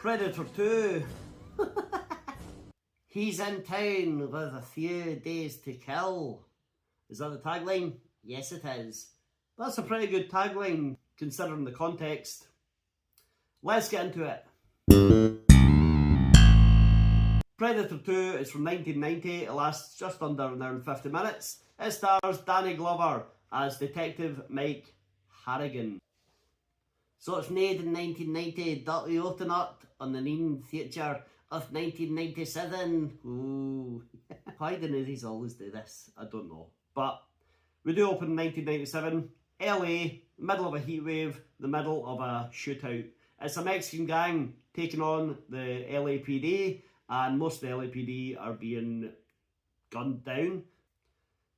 Predator 2. He's in town with a few days to kill. Is that the tagline? Yes, it is. That's a pretty good tagline, considering the context. Let's get into it. Predator 2 is from 1990. It lasts just under an hour and 50 minutes. It stars Danny Glover as Detective Mike Harrigan. So it's made in 1990, Dirty Openut on the Neen Theatre of 1997. Ooh. Why didn't these always do this? I don't know. But we do open in 1997. LA, middle of a heatwave, the middle of a shootout. It's a Mexican gang taking on the LAPD, and most of the LAPD are being gunned down.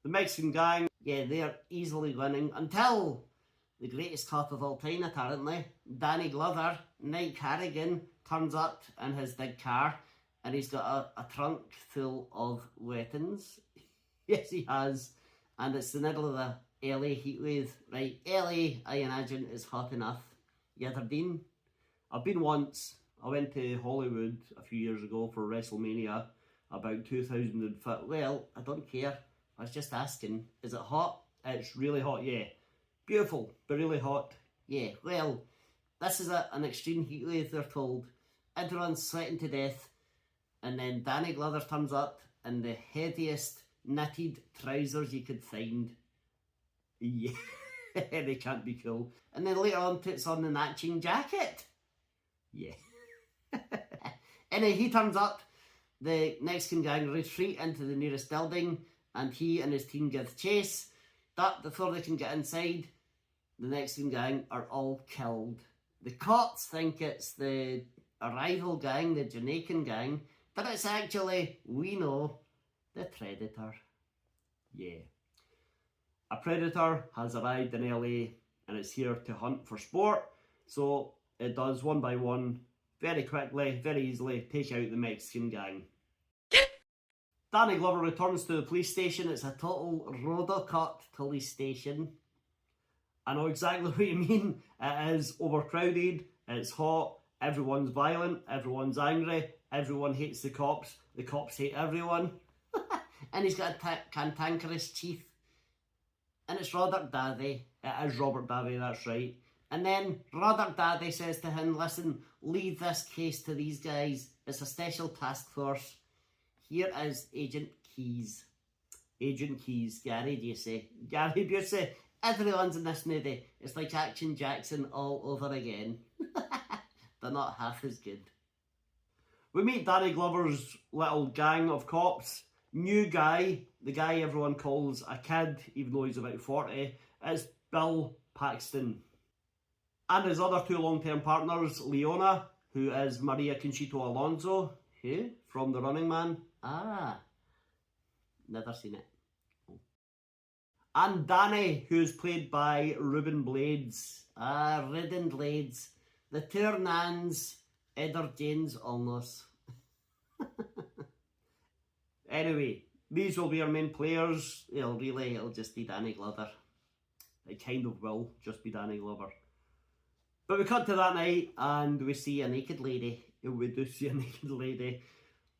The Mexican gang, yeah, they're easily winning until the greatest cop of all time, apparently, Danny Glover, Mike Harrigan, turns up in his big car, and he's got a trunk full of weapons. Yes, he has. And it's the middle of the LA heatwave. Right, LA, I imagine, is hot enough. You ever been? I've been once. I went to Hollywood a few years ago for WrestleMania, about 2005. Well, I don't care. I was just asking. Is it hot? It's really hot, yeah. Beautiful, but really hot. Yeah, well, this is an extreme heatwave, they're told. Everyone's sweating to death. And then Danny Glover turns up in the heaviest knitted trousers you could find. Yeah, they can't be cool. And then later on puts on the matching jacket. Yeah. Anyway, he turns up. The Mexican gang retreat into the nearest building, and he and his team give chase. But before they can get inside, the Mexican gang are all killed. The cops think it's the rival gang, the Jamaican gang, but it's actually, we know, the Predator. Yeah. A Predator has arrived in LA and it's here to hunt for sport, so it does one by one, very quickly, very easily, take out the Mexican gang. Danny Glover returns to the police station. It's a total Rodocut police station. I know exactly what you mean. It is overcrowded, it's hot, everyone's violent, everyone's angry, everyone hates the cops hate everyone. And he's got a cantankerous chief. And it's Robert Davi. It is Robert Davi, that's right. And then Robert Davi says to him, listen, leave this case to these guys. It's a special task force. Here is Agent Keys. Agent Keys. Gary Busey. Gary Busey. Everyone's in this movie. It's like Action Jackson all over again. But not half as good. We meet Danny Glover's little gang of cops. New guy, the guy everyone calls a kid, even though he's about 40, is Bill Paxton. And his other two long-term partners, Leona, who is Maria Conchita Alonso, who? From The Running Man. Ah, never seen it. Oh. And Danny, who's played by Ruben Blades. Ah, Ruben Blades. The two nans, Edward James almost. Anyway, these will be our main players. It'll just be Danny Glover. It kind of will just be Danny Glover. But we cut to that night and we see a naked lady. We do see a naked lady.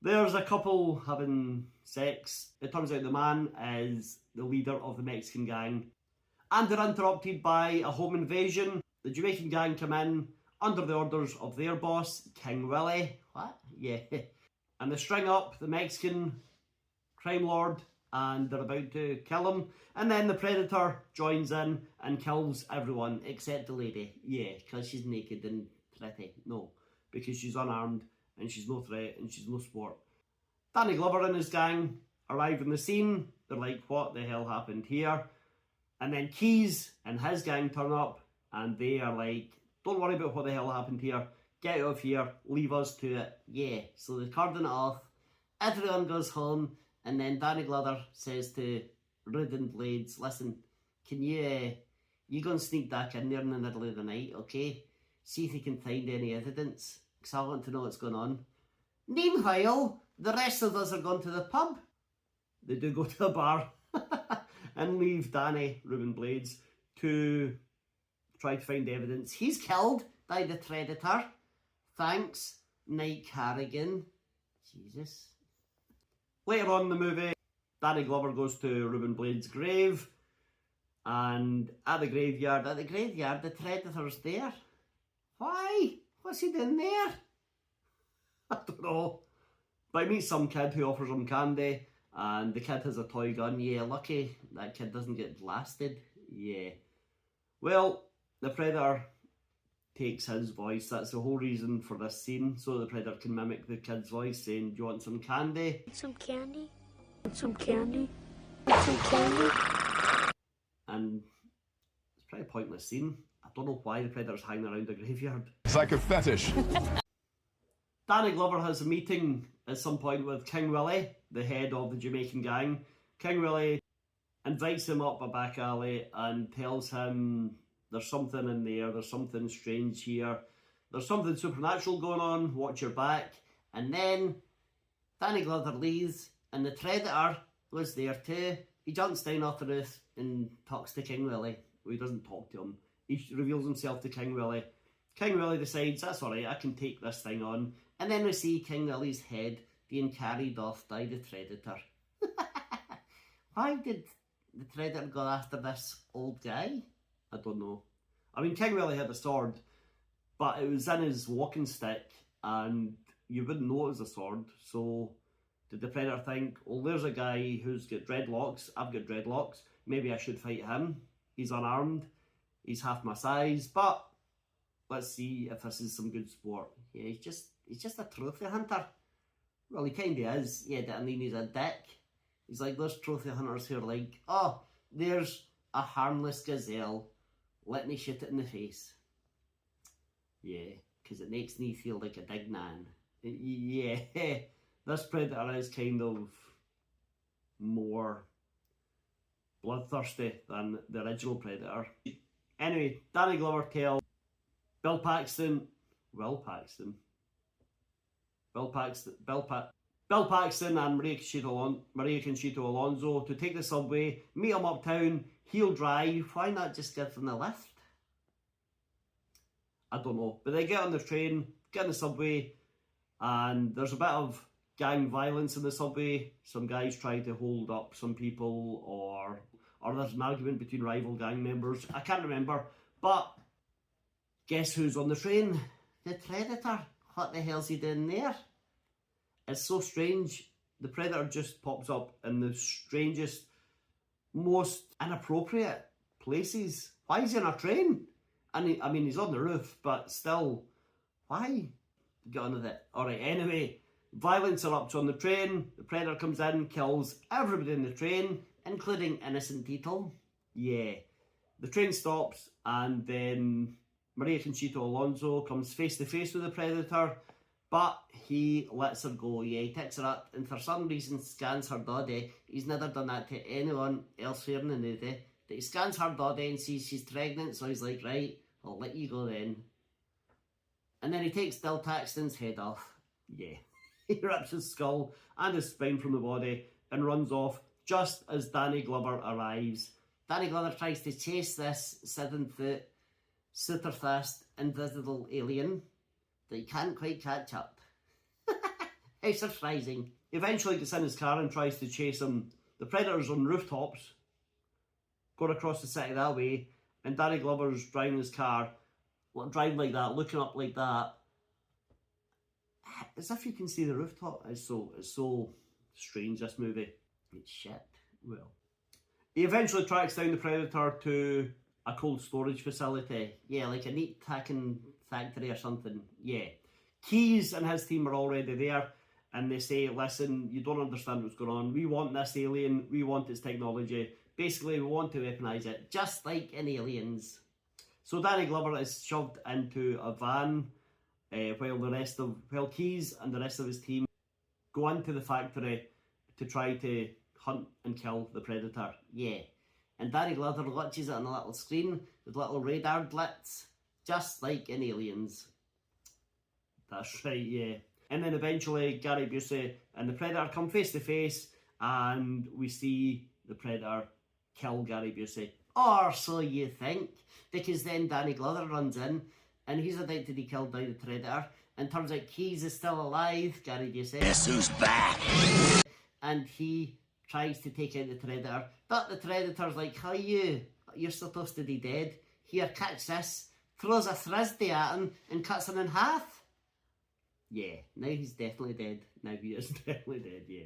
There's a couple having sex. It turns out the man is the leader of the Mexican gang. And they're interrupted by a home invasion. The Jamaican gang come in under the orders of their boss, King Willie. What? Yeah. And they string up the Mexican crime lord and they're about to kill him. And then the Predator joins in and kills everyone except the lady. Yeah, because she's naked and pretty. No, because she's unarmed and she's no threat and she's no sport. Danny Glover and his gang arrive on the scene. They're like, what the hell happened here? And then Keys and his gang turn up and they are like, don't worry about what the hell happened here. Get out of here. Leave us to it. Yeah, so they cordon it off. Everyone goes home. And then Danny Glover says to Ruben Blades, listen, can you go and sneak back in there in the middle of the night, okay? See if you can find any evidence, because I want to know what's going on. Meanwhile, the rest of us are going to the pub. They do go to the bar and leave Danny, Ruben Blades, to try to find evidence. He's killed by the Predator. Thanks. Nike Harrigan. Jesus. Later on in the movie, Danny Glover goes to Reuben Blades' grave, and at the graveyard, the Predator's there. Why? What's he doing there? I don't know. But he meets some kid who offers him candy, and the kid has a toy gun. Yeah, lucky that kid doesn't get blasted. Yeah. Well, the Predator takes his voice. That's the whole reason for this scene, so the Predator can mimic the kid's voice, saying, "Do you want some candy? Some candy? Some candy? Some candy?" And it's a pretty pointless scene. I don't know why the Predator's hanging around a graveyard. It's like a fetish. Danny Glover has a meeting at some point with King Willie, the head of the Jamaican gang. King Willie invites him up a back alley and tells him there's something in there, there's something strange here, there's something supernatural going on, watch your back. And then Danny Glover leaves, and the Predator was there too. He jumps down off the roof and talks to King Willie. Well, he doesn't talk to him. He reveals himself to King Willie. King Willie decides, that's alright, I can take this thing on. And then we see King Willie's head being carried off by the Predator. Why did the Predator go after this old guy? I don't know. I mean, King Willie had a sword, but it was in his walking stick, and you wouldn't know it was a sword. So did the Predator think, well, there's a guy who's got dreadlocks, I've got dreadlocks, maybe I should fight him. He's unarmed, he's half my size, but let's see if this is some good sport. Yeah, he's just a trophy hunter. Well, he kinda is. Yeah, I mean, he's a dick. He's like those trophy hunters who are like, oh, there's a harmless gazelle, let me shoot it in the face. Yeah, because it makes me feel like a big man. Yeah, this Predator is kind of more bloodthirsty than the original Predator. Anyway, Danny Glover tells Bill Paxton and Maria Conchita Alonso to take the subway, meet him uptown, he'll drive. Why not just give them the lift? I don't know. But they get on the train, get on the subway, and there's a bit of gang violence in the subway. Some guys try to hold up some people, or there's an argument between rival gang members. I can't remember. But guess who's on the train? The Predator. What the hell's he doing there? It's so strange. The Predator just pops up in the strangest, most inappropriate places. Why is he on a train? And I mean, he's on the roof, but still, why? Get on with it. Alright, anyway, violence erupts on the train. The Predator comes in, kills everybody in the train, including innocent people. Yeah. The train stops, and then Maria Conchita Alonso comes face to face with the Predator, but he lets her go. Yeah, he picks her up and for some reason scans her body. He's never done that to anyone else here in the movie. But he scans her body and sees she's pregnant, so he's like, right, I'll let you go then. And then he takes Bill Paxton's head off. Yeah. He rips his skull and his spine from the body and runs off just as Danny Glover arrives. Danny Glover tries to chase this 7-foot, super fast, invisible alien that he can't quite catch up. It's surprising. He eventually gets in his car and tries to chase him. The Predator's on rooftops, going across the city that way, and Danny Glover's driving his car, driving like that, looking up like that, as if you can see the rooftop. It's so strange, this movie. It's shit. Well, he eventually tracks down the Predator to a cold storage facility. Yeah, like a meat packing factory or something. Yeah. Keys and his team are already there, and they say, listen, you don't understand what's going on. We want this alien. We want its technology. Basically, we want to weaponize it, just like in Aliens. So Danny Glover is shoved into a van while Keys and the rest of his team go into the factory to try to hunt and kill the Predator. Yeah. And Danny Glover watches it on a little screen with little radar blitz, just like in Aliens. That's right, yeah. And then eventually Gary Busey and the Predator come face to face, and we see the Predator kill Gary Busey. Or so you think, because then Danny Glover runs in and he's about to be killed by the Predator, and turns out Keys is still alive. Gary, do you say? Guess who's back? And he tries to take out the Predator, but the Predator's like, hi, you're supposed to be dead. Here, catch this. Throws a frisbee at him and cuts him in half. Yeah, now he's definitely dead. Now he is definitely dead, yeah.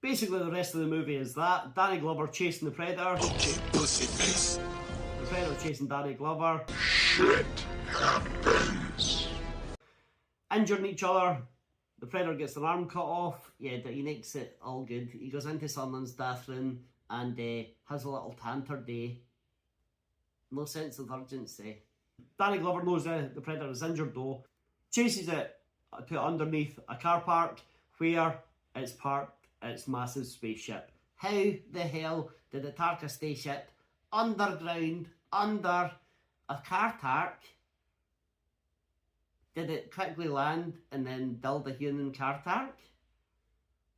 Basically, the rest of the movie is that. Danny Glover chasing the Predator. Okay, pussy face. The Predator chasing Danny Glover. Shit happens. Injuring each other. The Predator gets an arm cut off. Yeah, but he makes it all good. He goes into Sunderland's bathroom and has a little tanter day. No sense of urgency. Danny Glover knows the Predator is injured though. Chases it to underneath a car park where it's parked its massive spaceship. How the hell did it park a spaceship underground, under a car park? Did it quickly land and then build a human car park?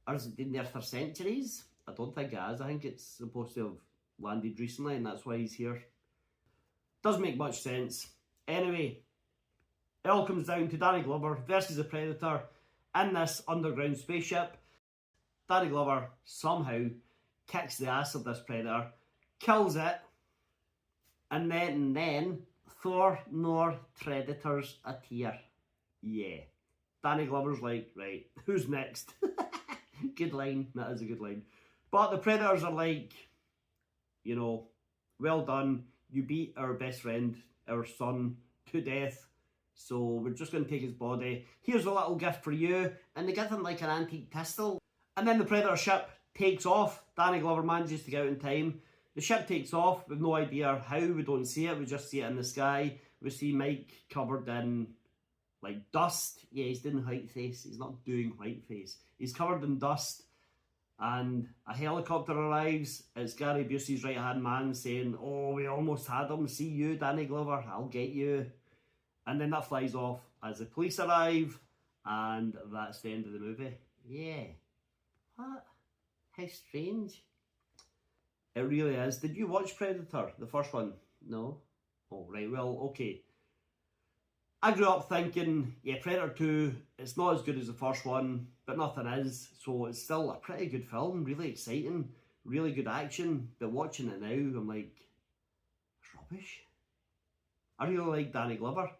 Or has it been there for centuries? I don't think it has. I think it's supposed to have landed recently and that's why he's here. Doesn't make much sense. Anyway, it all comes down to Danny Glover versus the Predator in this underground spaceship. Danny Glover somehow kicks the ass of this Predator, kills it, and then Thor nor Predators appear. Yeah. Danny Glover's like, right, who's next? Good line, that is a good line. But the Predators are like, you know, well done, you beat our best friend, our son, to death. So we're just going to take his body. Here's a little gift for you. And they give him like an antique pistol. And then the Predator ship takes off. Danny Glover manages to get out in time. The ship takes off. We've no idea how. We don't see it. We just see it in the sky. We see Mike covered in like dust. Yeah, he's doing whiteface. He's not doing whiteface. He's covered in dust. And a helicopter arrives. It's Gary Busey's right-hand man saying, oh, we almost had him. See you, Danny Glover. I'll get you. And then that flies off as the police arrive. And that's the end of the movie. Yeah. What? How strange. It really is. Did you watch Predator, the first one? No? Oh, right, well, okay. I grew up thinking, yeah, Predator 2, it's not as good as the first one, but nothing is. So it's still a pretty good film, really exciting, really good action. But watching it now, I'm like, it's rubbish. I really like Danny Glover.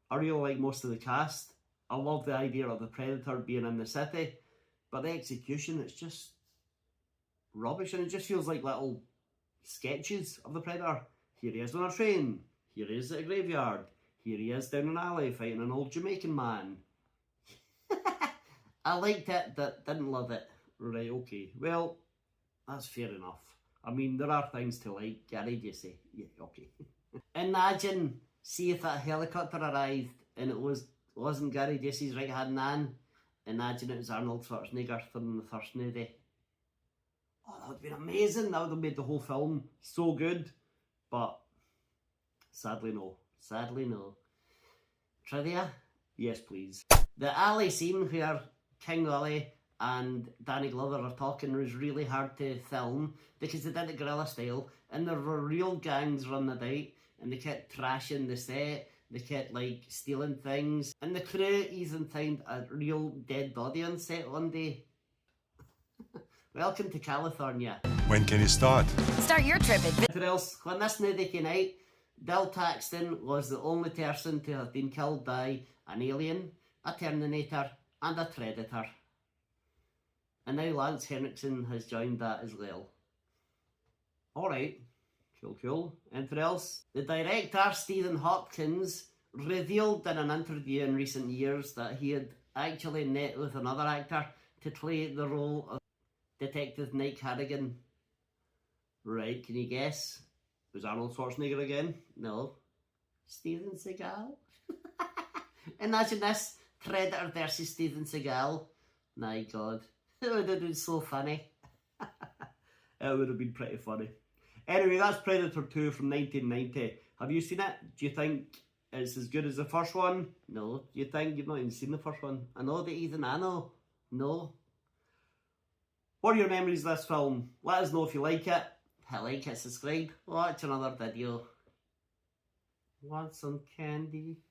I really like most of the cast. I love the idea of the Predator being in the city. But the execution, it's just rubbish. And it just feels like little sketches of the Predator. Here he is on a train. Here he is at a graveyard. Here he is down an alley fighting an old Jamaican man. I liked it, but didn't love it. Right, okay. Well, that's fair enough. I mean, there are things to like. Gary, do you say? Yeah, okay. Imagine, see if that helicopter arrived and it wasn't Gary Busey's right-hand man. Imagine it was Arnold Schwarzenegger from the first movie. Oh, that would have been amazing. That would have made the whole film so good. But sadly no. Sadly no. Trivia? Yes, please. The alley scene where King Willie and Danny Glover are talking was really hard to film because they did it guerrilla style and there were real gangs running about and they kept trashing the set. They kept like stealing things. And the crew even found a real dead body on set one day. Welcome to California. When can you start? Start your trip at Anything else? When this movie came out, Bill Paxton was the only person to have been killed by an alien, a Terminator, and a Predator. And now Lance Henriksen has joined that as well. Alright. Cool, cool. Anything else? The director, Stephen Hopkins, revealed in an interview in recent years that he had actually met with another actor to play the role of Detective Mike Harrigan. Right, can you guess? Was Arnold Schwarzenegger again? No. Steven Seagal? Imagine this, Predator versus Steven Seagal. My God. It would have been so funny. It would have been pretty funny. Anyway, that's Predator 2 from 1990. Have you seen it? Do you think it's as good as the first one? No. Do you think you've not even seen the first one? I know that even I know. No. What are your memories of this film? Let us know if you like it. Hit like it, subscribe, watch another video. Want some candy?